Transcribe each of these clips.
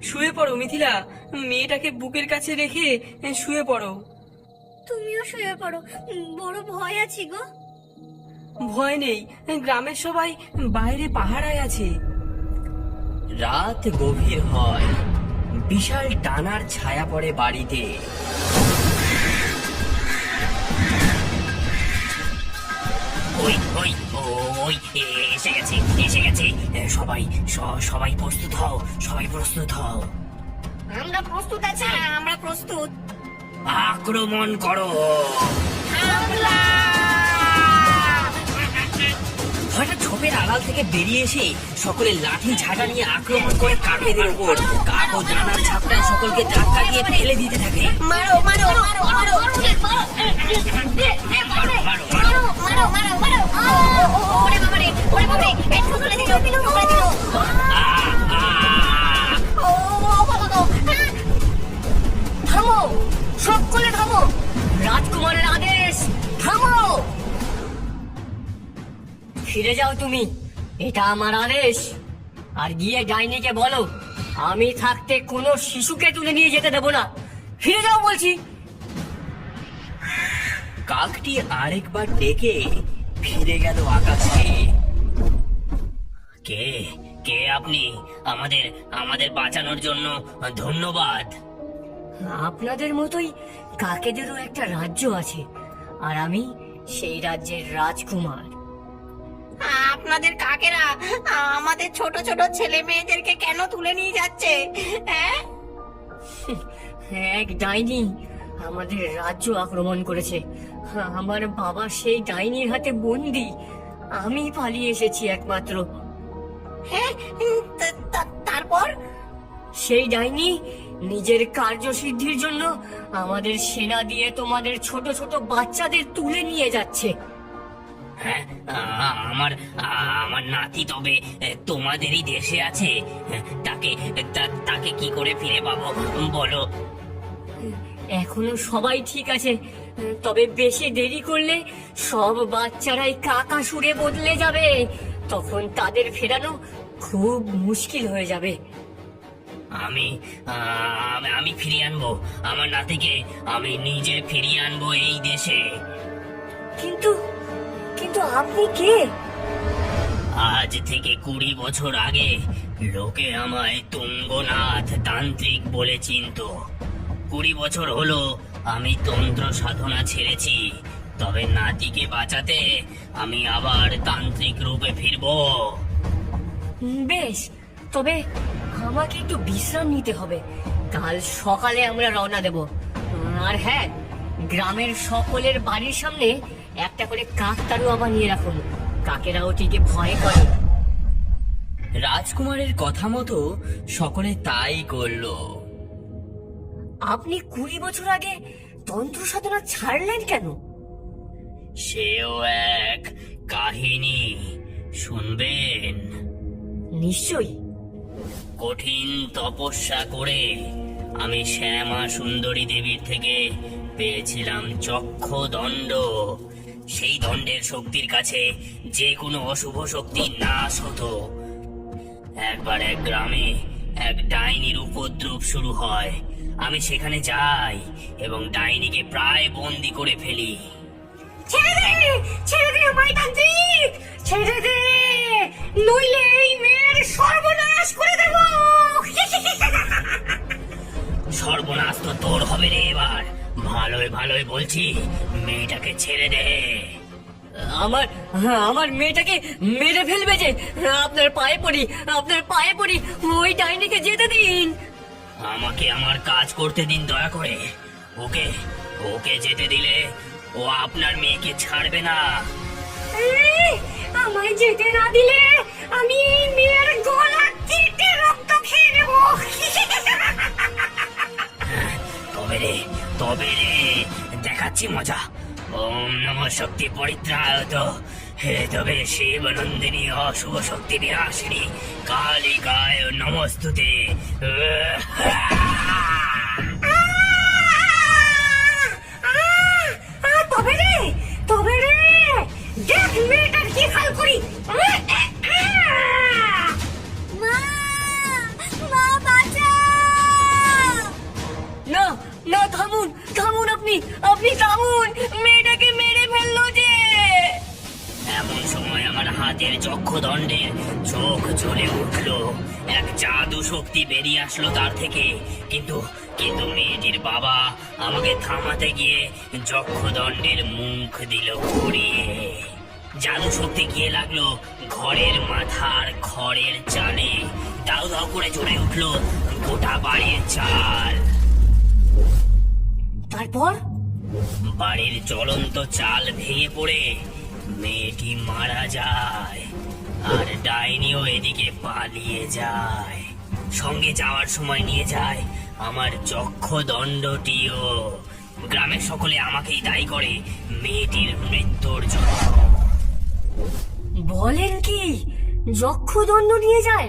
শুয়ে পড়ো মিথিলা, মেয়েটাকে বুকের কাছে রেখে শুয়ে পড়ো। তুমিও শুয়ে পড়ো, বড় ভয় আছি গো। ভয় নেই, গ্রামের সবাই বাইরে পাহারায় আছে। রাত গভীর হয়, বিশাল টানার ছায়া পড়ে বাড়িতে। ওই ওই ওই এসে গেছে, এসে গেছে। সবাই সবাই প্রস্তুত হও, সবাই প্রস্তুত হও। আমরা প্রস্তুত আছি, আমরা প্রস্তুত। আক্রমণ করো। হঠাৎ ঝোপের আড়াল থেকে বেরিয়ে এসে সকলে লাঠি ঝাঁটা নিয়ে আক্রমণ করে কাকেদের উপর। কাক ও ডানার ঝাপটায় সকলকে ধাক্কা দিয়ে ফেলে দিতে থাকে। মারো মারো মারো মারো ওরে বাবা রে, ওরে বাবা রে, এই ঠুকরে দিল, ঠুকরে দিল। ও বাবা গো, থামো, সকলে থামো, রাজকুমারের আদেশ, থামো। ফিরে যাও তুমি, এটা আমার আদেশ। আর গিয়ে ডাইনিকে বলো আমি থাকতে কোনো শিশুকে তুলে নিয়ে যেতে দেবো না। ফিরে যাও বলছি। কাকটি আরেকবার ডেকে ফিরে গেল আকাশে। কে কে আপনি? আমাদের আমাদের বাঁচানোর জন্য ধন্যবাদ। আপনাদের মতোই কাকেদেরও একটা রাজ্য আছে, আর আমি সেই রাজ্যের রাজকুমার। আপনাদের কাকেরা আমাদের ছোট ছোট ছেলে মেয়েদেরকে কেন তুলে নিয়ে যাচ্ছে? এক ডাইনি আমাদের রাজ্য আক্রমণ করেছে। আমার বাবা সেই ডাইনির হাতে বন্দি, আমি পালিয়ে এসেছি একমাত্র। হ্যাঁ, তারপর সেই ডাইনি নিজের কার্যসিদ্ধির জন্য আমাদের সেনা দিয়ে তোমাদের ছোট ছোট বাচ্চাদের তুলে নিয়ে যাচ্ছে। হ্যাঁ, আমার আমার নাতি তবে তোমাদেরই দেশে আছে। তাকে তাকে কি করে ফিরে পাবো বলো? এখনো সবাই ঠিক আছে, তবে বেশি দেরি করলে সব বাচ্চারাই কাকাসুরে বদলে যাবে। তখন তাদের ফেরানো খুব মুশকিল হয়ে যাবে। আমি আমি ফিরিয়ে আনবো আমার নাতিকে, আমি নিজে ফিরিয়ে আনবো এই দেশে। কিন্তু কিন্তু আপনি কে? আজ থেকে 20 বছর আগে লোকে আমায় তুঙ্গনাথ তান্ত্রিক বলে চিনত। 20 বছর হলো আমি তন্ত্র সাধনা ছেড়েছি, তবে নাতিকে বাঁচাতে আমি আবার তান্ত্রিক রূপে ফিরবো। বেশ, তবে আমাকে একটু বিশ্রাম নিতে হবে। কাল সকালে আমরা রওনা দেব। আর হ্যাঁ, গ্রামের সকলের বাড়ির সামনে একটা করে কাকতাড়ুয়া বানিয়ে রাখুন, কাকেরা ওটিকে ভয় করে। রাজকুমারের কথা মতো সকলে তাই করলো। আপনি 20 বছর আগে তন্ত্র সাধনা ছাড়লেন কেন? সেও এক কাহিনী, শুনবেন? নিশ্চয়ই। কঠিন তপস্যা করে আমি শ্যামা সুন্দরী দেবীর থেকে পেয়েছিলাম চক্ষ দণ্ড। সেই দণ্ডের শক্তির কাছে যে কোনো অশুভ শক্তি নাশ হতো। একবার এক গ্রামে এক ডাইনির উপদ্রব শুরু হয়। আমি সেখানে যাই এবং ডাইনিকে প্রায় বন্দি করে ফেলি। ছেড়ে দে, ছেড়ে দে আমায় তান্ত্রিক, ছেড়ে দে, নইলে এই মেয়ের সর্বনাশ করে দেব। সর্বনাশ তো তোর হবে রে এবার। ভালোই ভালোই বলছি, মেয়েটাকে ছেড়ে দে। আমার মেয়েটাকে মেরে ফেলবে যে? আপনার পায়ে পড়ি, আপনার পায়ে পড়ি, ওই ডাইনিকে যেতে দিন। আমাকে আমার কাজ করতে দিন দয়া করে। ওকে ওকে যেতে দিলে ও আপনার মেয়েকে ছাড়বে না। আমায় যেতে না দিলে আমি এই মেয়ের গলা কেটে রক্ত খেয়ে নেব। তবে রে দেখাচ্ছি মজা। ওম নমঃ শক্তি পরিত্রায়ত হে তবে শিব নন্দিনী অশুভ শক্তি বিনাশিনী কালিকায় নমস্তুতে। তবে রে দেখ মেয়েটার কি হাল করি। মা, মা বাঁচাও। আপনি থামুন, মেয়েটাকে মেরে ফেললো যে। এমন সময় আমার হাতের চক্ষুদণ্ডের চোখ জ্বলে উঠলো। এক জাদু শক্তি বেরিয়ে আসলো তার থেকে। কিন্তু কিন্তু মেয়েটির বাবা আমাকে থামাতে গিয়ে চক্ষুদণ্ডের মুখ দিল ঘুরিয়ে। জাদু শক্তি গিয়ে লাগলো ঘরের মাথার খড়ের চালে। দাউ দাউ করে জ্বলে উঠলো গোটা বাড়ির চাল। তারপর বাড়ির জ্বলন্ত চাল ভেঙে পড়ে মেয়েটি মারা যায়, আর ডাইনিও এদিকে পালিয়ে যায়। সঙ্গে যাওয়ার সময় নিয়ে যায় আমার যক্ষদণ্ডটিও। গ্রামের সকলে আমাকেই দায়ী করে মেয়েটির মৃত্যুর জন্য। বলেন কি, যক্ষদণ্ড নিয়ে যায়?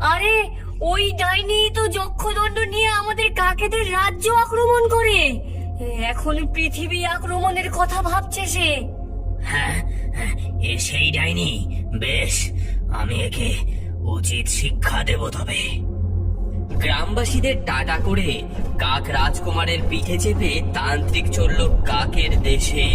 আরে ওই ডাইনি তো যক্ষদণ্ড নিয়ে আমাদের কাকেদের রাজ্য আক্রমণ করে। এখন পৃথিবী আক্রমণের কথা ভাবছে সে। হ্যাঁ, এ সেই ডাইনি। বেশ, আমি একে উচিত শিক্ষা দেব তবে। গ্রামবাসীদের টাটা করে কাক রাজকুমারের পিঠে চেপে তান্ত্রিক চলল কাকের দেশে।